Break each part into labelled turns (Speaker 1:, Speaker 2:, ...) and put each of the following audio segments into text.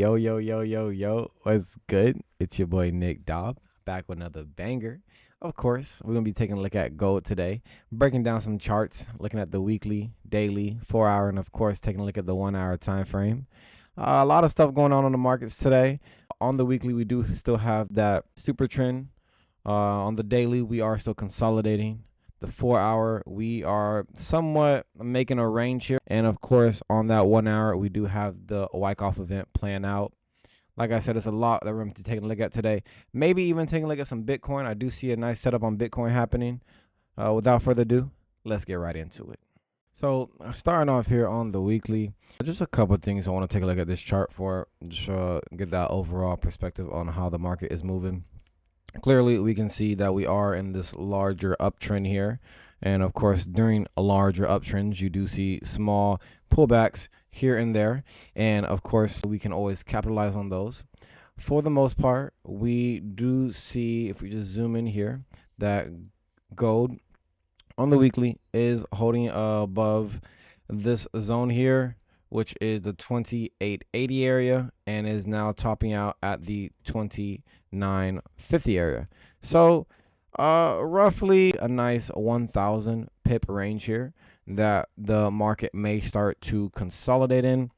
Speaker 1: Yo, what's good? It's your boy Nick Dob back with another banger. Of course, we're going to be taking a look at gold today, breaking down some charts, looking at the weekly, daily, 4 hour, and of course, taking a look at the 1 hour time frame. A lot of stuff going on the markets today. On the weekly, we do still have that super trend. On the daily, we are still consolidating. The 4 hour, we are somewhat making a range here. And of course, on that 1 hour, we do have the Wyckoff event playing out. Like I said, it's a lot that we're going to be taking a look at today. Maybe even taking a look at some Bitcoin. I do see a nice setup on Bitcoin happening. Without further ado, let's get right into it. So starting off here on the weekly, just a couple of things I want to take a look at this chart for, just get that overall perspective on how the market is moving. Clearly, we can see that we are in this larger uptrend here. And of course, during a larger uptrends, you do see small pullbacks here and there. And of course, we can always capitalize on those. For the most part, we do see, if we just zoom in here, that gold on the weekly is holding above this zone here, which is the 2880 area, and is now topping out at the 2950 area. So roughly a nice 1000 pip range here that the market may start to consolidate in.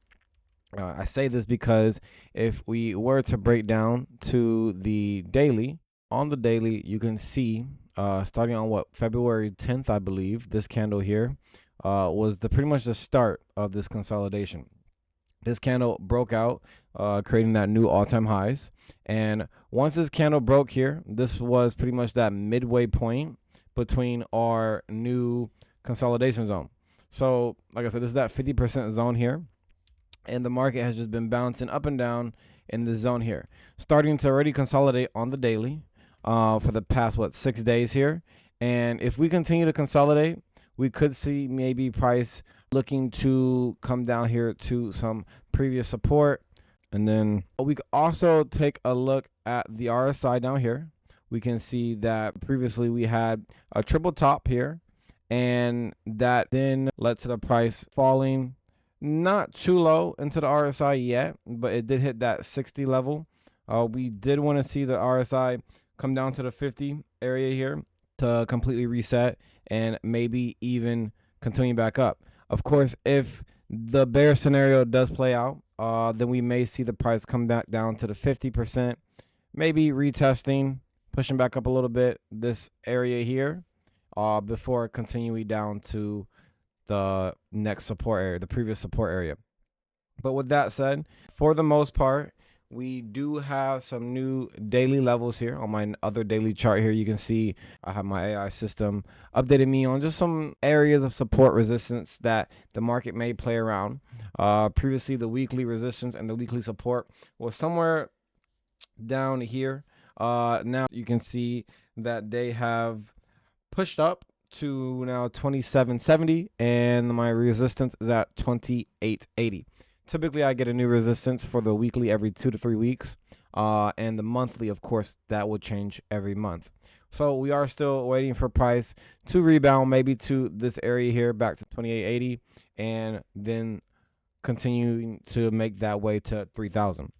Speaker 1: I say this because if we were to break down to the daily, on the daily, you can see starting on February 10th, I believe, this candle here was pretty much the start of this consolidation. This candle broke out, creating that new all-time highs. And once this candle broke here, this was pretty much that midway point between our new consolidation zone. So, like I said, this is that 50% zone here. And the market has just been bouncing up and down in this zone here, starting to already consolidate on the daily for the past, 6 days here. And if we continue to consolidate, we could see maybe price looking to come down here to some previous support. And then we could also take a look at the RSI down here. We can see that previously we had a triple top here, and that then led to the price falling not too low into the RSI yet, but it did hit that 60 level. We did want to see the RSI come down to the 50 area here to completely reset and maybe even continue back up. Of course, if the bear scenario does play out, then we may see the price come back down to the 50%, maybe retesting, pushing back up a little bit this area here before continuing down to the next support area, the previous support area. But with that said, for the most part, we do have some new daily levels here. On my other daily chart here, you can see I have my AI system updating me on just some areas of support resistance that the market may play around. Previously, the weekly resistance and the weekly support was somewhere down here. Now you can see that they have pushed up to now 2770, and my resistance is at 2880. Typically, I get a new resistance for the weekly every 2 to 3 weeks. And the monthly, of course, that will change every month. So we are still waiting for price to rebound maybe to this area here back to 2880, and then continuing to make that way to 3000.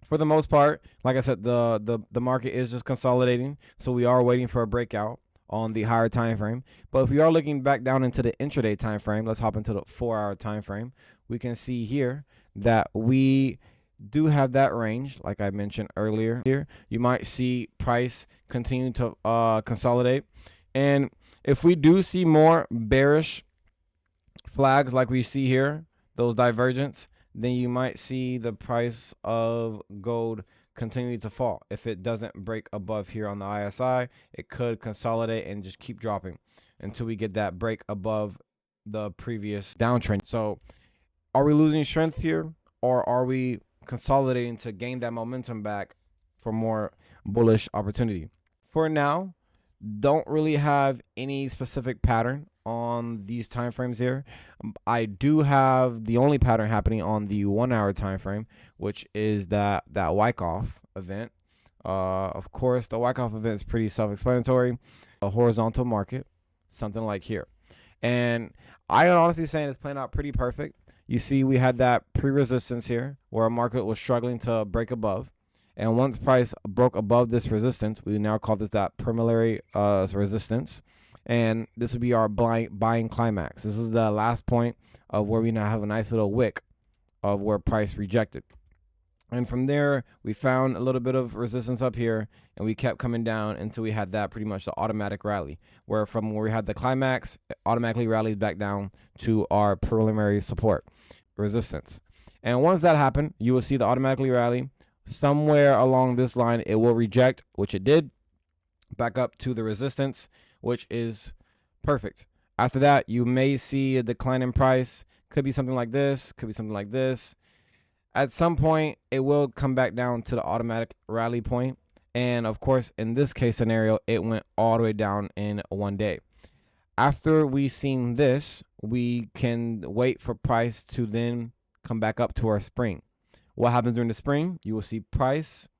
Speaker 1: For the most part, like I said, the market is just consolidating. So we are waiting for a breakout on the higher time frame. But if we are looking back down into the intraday time frame, let's hop into the 4 hour time frame. We can see here that we do have that range, like I mentioned earlier. Here you might see price continue to consolidate, and if we do see more bearish flags like we see here, those divergence, then you might see the price of gold continue to fall. If it doesn't break above here on the ISI, it could consolidate and just keep dropping until we get that break above the previous downtrend. So are we losing strength here, or are we consolidating to gain that momentum back for more bullish opportunity? For now, don't really have any specific pattern on these time frames here. I do have the only pattern happening on the 1 hour time frame, which is that Wyckoff event. Of course, the Wyckoff event is pretty self-explanatory. A horizontal market, something like here. And I honestly saying it's playing out pretty perfect. you see we had that pre-resistance here where our market was struggling to break above. And once price broke above this resistance, we now call this that preliminary resistance. And this would be our buying climax. This is the last point of where we now have a nice little wick of where price rejected. And from there, we found a little bit of resistance up here, and we kept coming down until we had that pretty much the automatic rally, where from where we had the climax, it automatically rallied back down to our preliminary support resistance. And once that happened, you will see the automatically rally. Somewhere along this line, it will reject, which it did, back up to the resistance, which is perfect. After that, you may see a decline in price. Could be something like this, could be something like this. At some point, it will come back down to the automatic rally point. And of course, in this case scenario, it went all the way down in one day. After we've seen this, we can wait for price to then come back up to our spring. What happens during the spring? You will see price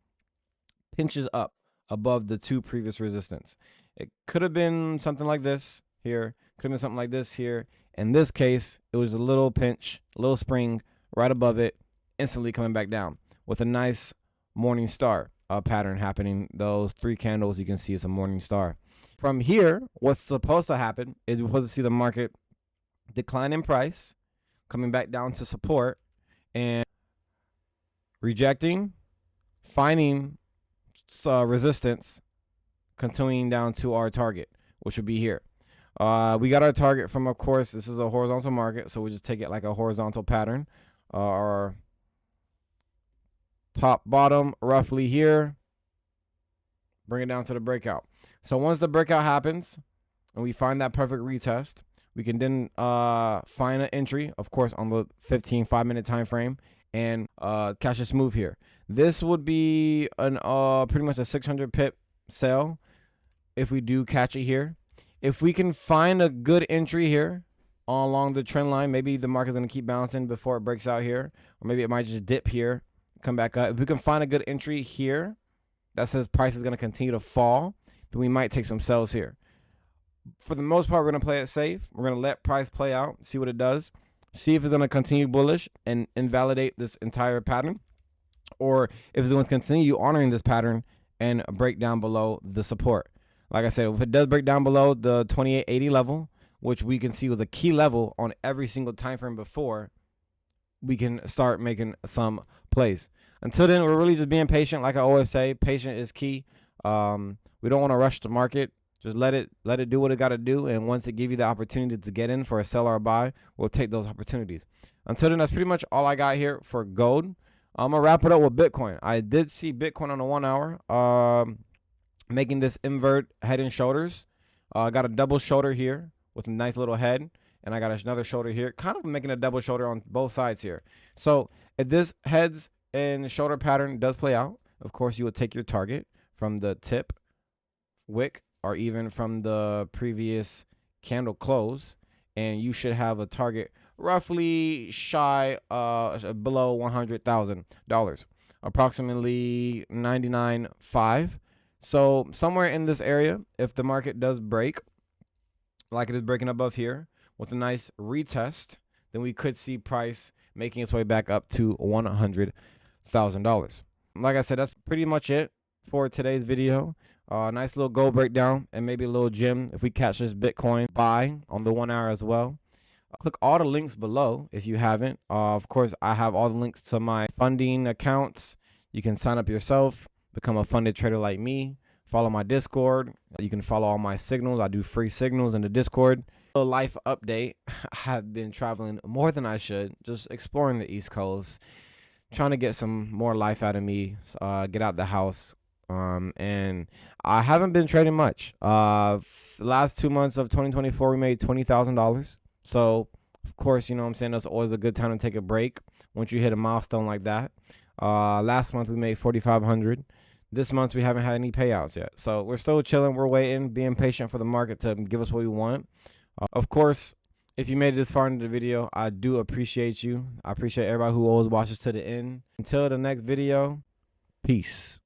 Speaker 1: pinches up above the two previous resistance. It could have been something like this here. Could have been something like this here. In this case, it was a little pinch, a little spring right above it, instantly coming back down with a nice morning star pattern happening. Those three candles you can see is a morning star. From here, what's supposed to happen is we're supposed to see the market decline in price, coming back down to support, and rejecting, finding resistance, continuing down to our target, which would be here. We got our target from, of course, this is a horizontal market, so we just take it like a horizontal pattern. Our top bottom roughly here, bring it down to the breakout. So once the breakout happens and we find that perfect retest, we can then find an entry, of course, on the 5-minute time frame, and catch this move here. This would be an pretty much a 600 pip sell if we do catch it here. If we can find a good entry here along the trend line, maybe the market's going to keep bouncing before it breaks out here, or maybe it might just dip here, come back up. If we can find a good entry here that says price is going to continue to fall, then we might take some sells here. For the most part, we're going to play it safe. We're going to let price play out, see what it does, see if it's going to continue bullish and invalidate this entire pattern, or if it's going to continue honoring this pattern and break down below the support. Like I said, if it does break down below the 2880 level, which we can see was a key level on every single time frame before, we can start making some plays. Until then, we're really just being patient. Like I always say, patient is key. We don't want to rush the market. Just let it do what it got to do. And once it gives you the opportunity to get in for a sell or a buy, we'll take those opportunities. Until then, that's pretty much all I got here for gold. I'm going to wrap it up with Bitcoin. I did see Bitcoin on the 1 hour making this invert head and shoulders. I got a double shoulder here with a nice little head. And I got another shoulder here, kind of making a double shoulder on both sides here. So if this heads and shoulder pattern does play out, of course, you would take your target from the tip, wick, or even from the previous candle close, and you should have a target roughly shy below $100,000, approximately 99.5. So somewhere in this area, if the market does break, like it is breaking above here, with a nice retest, then we could see price making its way back up to $100,000. Like I said, that's pretty much it for today's video. Nice little gold breakdown and maybe a little gem if we catch this Bitcoin buy on the 1 hour as well. Click all the links below if you haven't. Of course, I have all the links to my funding accounts. You can sign up yourself, become a funded trader like me. Follow my Discord. You can follow all my signals. I do free signals in the Discord. A life update. I have been traveling more than I should, just exploring the East Coast, trying to get some more life out of me, get out the house. And I haven't been trading much. The last 2 months of 2024, we made $20,000. So, of course, you know what I'm saying, that's always a good time to take a break once you hit a milestone like that. Last month, we made $4,500. This month, we haven't had any payouts yet. So, we're still chilling. We're waiting, being patient for the market to give us what we want. Of course, if you made it this far into the video, I do appreciate you. I appreciate everybody who always watches to the end. Until the next video, peace.